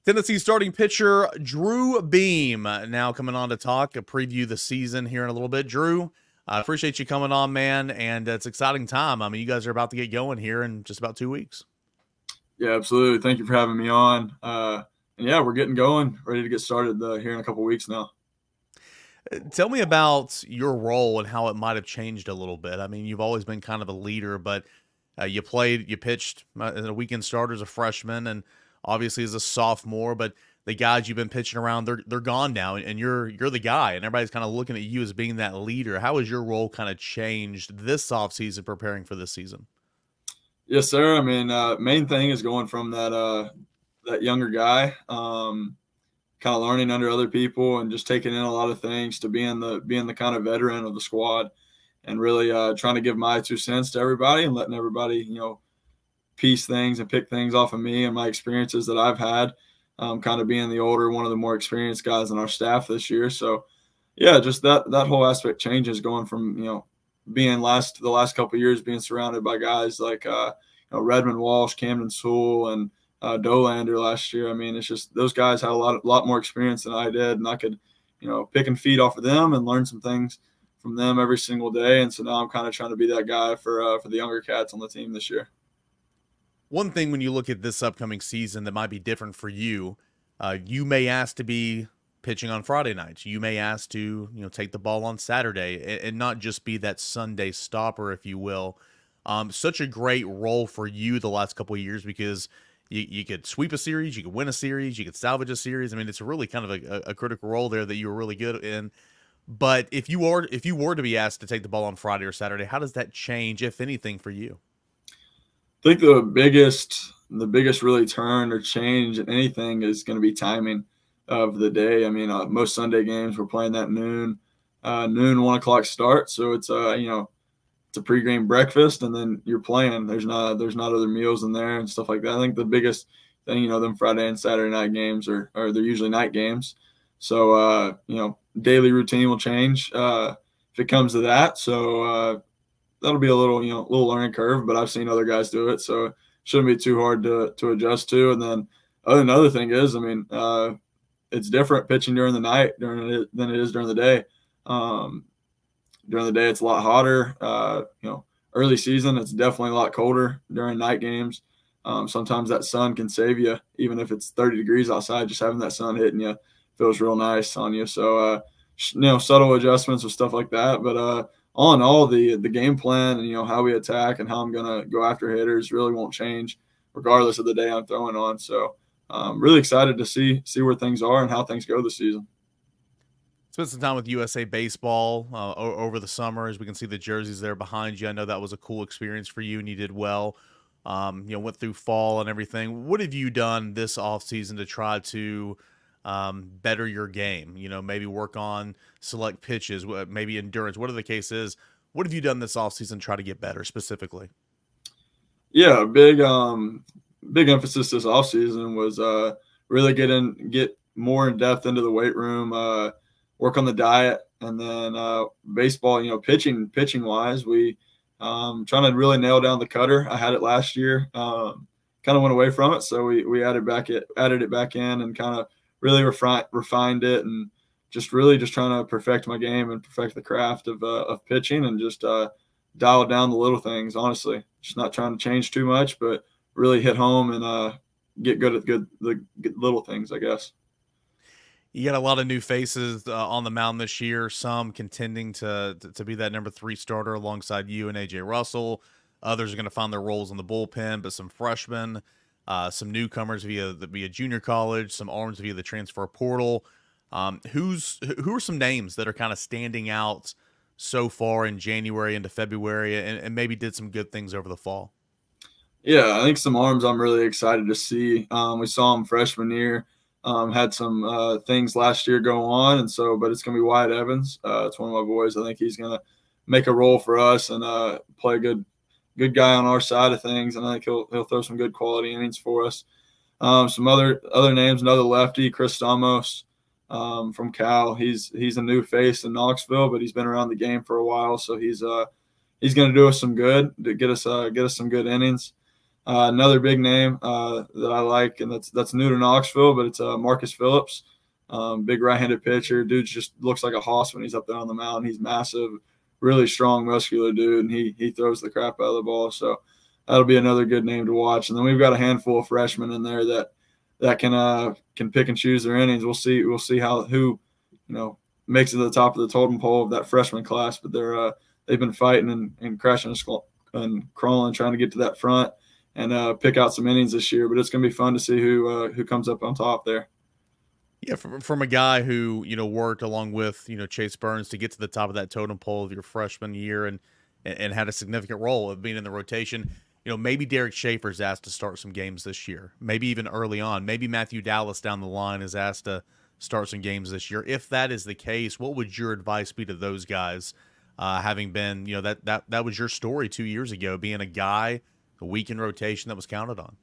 Tennessee starting pitcher Drew Beam now coming on to talk, preview the season here in a little bit. Drew, I appreciate you coming on, man, and it's exciting time. I mean, you guys are about to get going here in just about 2 weeks. Yeah, absolutely. Thank you for having me on. And yeah, we're getting going, ready to get started here in a couple weeks now. Tell me about your role and how it might have changed a little bit. I mean, you've always been kind of a leader, but you pitched as a weekend starter as a freshman, and obviously as a sophomore. But the guys you've been pitching around, they're gone now, and you're the guy, and everybody's kind of looking at you as being that leader. How has your role kind of changed this offseason preparing for this season? Yes, sir. I mean, main thing is going from that younger guy, kind of learning under other people and just taking in a lot of things, to being the kind of veteran of the squad, and really trying to give my 2 cents to everybody and letting everybody, piece things and pick things off of me and my experiences that I've had, kind of being the older, one of the more experienced guys in our staff this year. So yeah, just that whole aspect changes, going from, being the last couple of years being surrounded by guys like Redmond Walsh, Camden Sewell, and Dolander last year. I mean, it's just those guys had a lot more experience than I did, and I could, pick and feed off of them and learn some things from them every single day. And so now I'm kind of trying to be that guy for the younger cats on the team this year. One thing when you look at this upcoming season that might be different for you, you may ask to be pitching on Friday nights. You may ask to, take the ball on Saturday and not just be that Sunday stopper, if you will. Such a great role for you the last couple of years, because you could sweep a series, you could win a series, you could salvage a series. I mean, it's really kind of a critical role there that you were really good in. But if you were to be asked to take the ball on Friday or Saturday, how does that change, if anything, for you? I think the biggest really turn or change in anything is going to be timing of the day. I mean, most Sunday games we're playing that noon 1 o'clock start. So it's it's a pregame breakfast, and then you're playing. There's not other meals in there and stuff like that. I think the biggest thing, them Friday and Saturday night games are they're usually night games. So daily routine will change if it comes to that. So that'll be a little learning curve, but I've seen other guys do it, so it shouldn't be too hard to adjust to. And then another thing is, I mean, it's different pitching during the night than it is during the day. During the day, it's a lot hotter. Early season, it's definitely a lot colder during night games. Sometimes that sun can save you, even if it's 30 degrees outside. Just having that sun hitting you feels real nice on you. So, subtle adjustments or stuff like that. But all in all, the game plan and how we attack and how I'm gonna go after hitters really won't change, regardless of the day I'm throwing on. So, really excited to see where things are and how things go this season. Spent some time with USA Baseball over the summer, as we can see the jerseys there behind you. I know that was a cool experience for you, and you did well. Went through fall and everything. What have you done this offseason to try to better your game? Maybe work on select pitches, maybe endurance, whatever the case is. What have you done this offseason to try to get better specifically? Yeah, big emphasis this offseason was really get more in depth into the weight room, work on the diet, and then baseball, pitching wise, we trying to really nail down the cutter. I had it last year, kind of went away from it, so we added it back in and kind of really refined it, and just trying to perfect my game and perfect the craft of pitching, and just dial down the little things. Honestly, just not trying to change too much, but really hit home and get good at the little things, I guess. You got a lot of new faces on the mound this year, some contending to be that number 3 starter alongside you and A.J. Russell. Others are going to find their roles in the bullpen, but some freshmen, some newcomers via junior college, some arms via the transfer portal. Who are some names that are kind of standing out so far in January into February, and maybe did some good things over the fall? Yeah, I think some arms I'm really excited to see. We saw them freshman year. Had some things last year go on, and so, but it's going to be Wyatt Evans. It's one of my boys. I think he's going to make a role for us and play a good guy on our side of things, and I think he'll throw some good quality innings for us. Some other names, another lefty, Chris Stamos from Cal. He's a new face in Knoxville, but he's been around the game for a while, so he's going to do us some good to get us some good innings. Another big name that I like, and that's new to Knoxville, but it's Marcus Phillips, big right-handed pitcher. Dude just looks like a hoss when he's up there on the mound. He's massive, really strong, muscular dude, and he throws the crap out of the ball. So that'll be another good name to watch. And then we've got a handful of freshmen in there that can pick and choose their innings. We'll see who makes it to the top of the totem pole of that freshman class. But they've been fighting and crashing and crawling, trying to get to that front and pick out some innings this year. But it's going to be fun to see who comes up on top there. Yeah, from a guy who worked along with Chase Burns to get to the top of that totem pole of your freshman year and had a significant role of being in the rotation. Maybe Derek Schaefer's asked to start some games this year. Maybe even early on. Maybe Matthew Dallas down the line is asked to start some games this year. If that is the case, what would your advice be to those guys? Having been, that was your story 2 years ago, being a guy, a week in rotation that was counted on.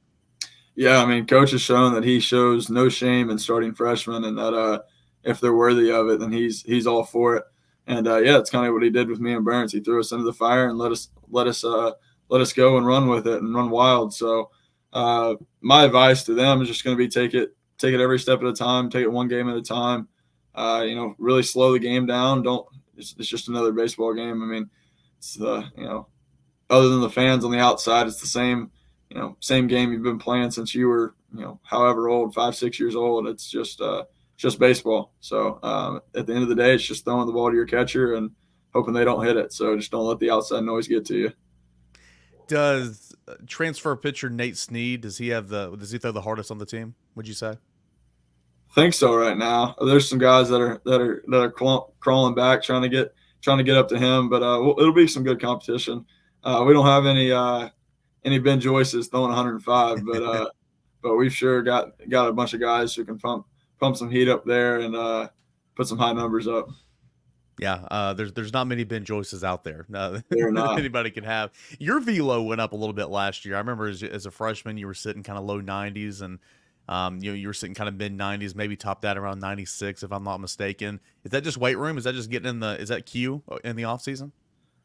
Yeah, I mean, coach has shown that he shows no shame in starting freshmen, and that if they're worthy of it, then he's all for it. And yeah, it's kind of what he did with me and Burns. He threw us into the fire and let us go and run with it and run wild. So my advice to them is just going to be take it every step at a time, take it one game at a time. Really slow the game down. It's just another baseball game. I mean, it's other than the fans on the outside, it's the same game you've been playing since you were however old, 5, 6 years old. It's just baseball. So at the end of the day, it's just throwing the ball to your catcher and hoping they don't hit it. So just don't let the outside noise get to you. Does transfer pitcher Nate Snead, does he throw the hardest on the team, would you say? I think so right now. There's some guys that are crawling back trying to get up to him, but it'll be some good competition. We don't have any Ben Joyces throwing 105, but we've sure got a bunch of guys who can pump some heat up there and put some high numbers up. Yeah, there's not many Ben Joyces out there that anybody can have. Your velo went up a little bit last year. I remember as a freshman, you were sitting kind of low 90s, and you were sitting kind of mid 90s, maybe topped out around 96, if I'm not mistaken. Is that just weight room? Is that just getting is that Q in the off season?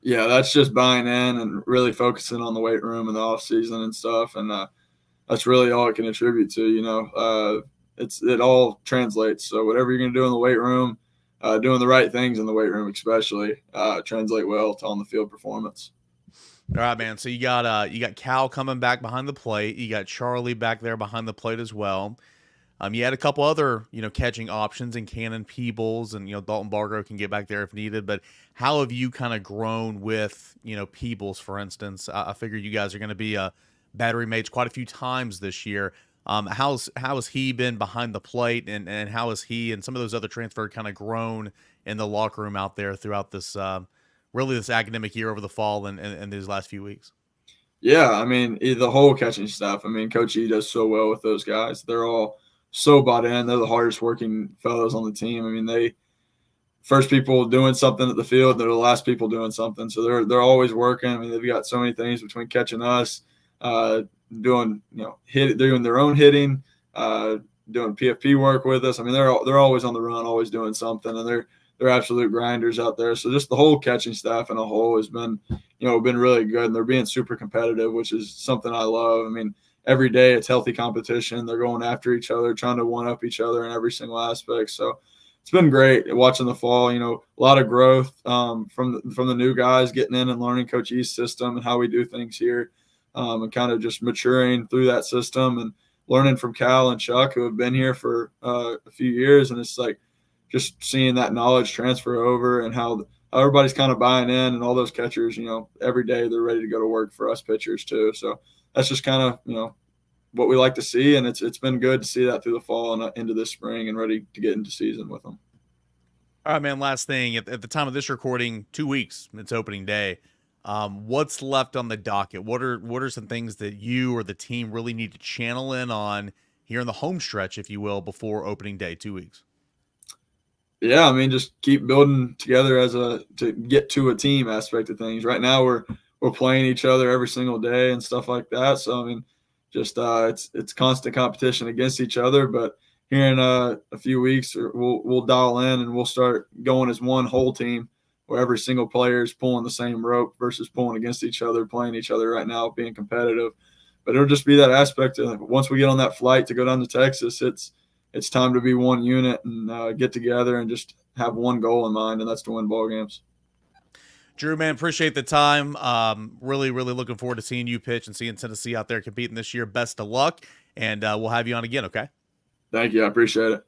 Yeah, that's just buying in and really focusing on the weight room in the off season and stuff, and that's really all it can attribute to. It all translates. So whatever you're going to do in the weight room, doing the right things in the weight room especially translate well to on the field performance. All right, man. So you got Cal coming back behind the plate. You got Charlie back there behind the plate as well. You had a couple other catching options in Cannon Peebles, and Dalton Bargo can get back there if needed. But how have you kind of grown with Peebles, for instance? I figure you guys are going to be battery mates quite a few times this year. How has he been behind the plate, and how has he and some of those other transfer kind of grown in the locker room out there throughout this really this academic year over the fall and these last few weeks? Yeah, I mean, the whole catching staff. I mean, Coach E does so well with those guys. They're all so bought in. They're the hardest working fellows on the team. I mean, they first people doing something at the field, they're the last people doing something. So they're always working. I mean, they've got so many things between catching us, doing doing their own hitting, doing PFP work with us. I mean, they're always on the run, always doing something, and they're absolute grinders out there. So just the whole catching staff in a whole has been really good, and they're being super competitive, which is something I love. I mean, every day it's healthy competition. They're going after each other, trying to one up each other in every single aspect. So it's been great watching the fall. A lot of growth from the new guys getting in and learning Coach E's system and how we do things here. And kind of just maturing through that system and learning from Cal and Chuck, who have been here for a few years. And it's like just seeing that knowledge transfer over and how everybody's kind of buying in, and all those catchers, every day they're ready to go to work for us pitchers too. So that's just kind of, what we like to see. And it's been good to see that through the fall and into this spring and ready to get into season with them. All right, man. Last thing, at the time of this recording, 2 weeks, it's opening day. What's left on the docket? What are some things that you or the team really need to channel in on here in the home stretch, if you will, before opening day, 2 weeks? Yeah, I mean, just keep building together to get to a team aspect of things. Right now we're playing each other every single day and stuff like that. So I mean, just it's constant competition against each other. But here in a few weeks, we'll dial in and we'll start going as one whole team, where every single player is pulling the same rope versus pulling against each other, playing each other right now, being competitive. But it'll just be that aspect of once we get on that flight to go down to Texas, it's time to be one unit and get together and just have one goal in mind, and that's to win ball games. Drew, man, appreciate the time. Really, really looking forward to seeing you pitch and seeing Tennessee out there competing this year. Best of luck, and we'll have you on again, okay? Thank you. I appreciate it.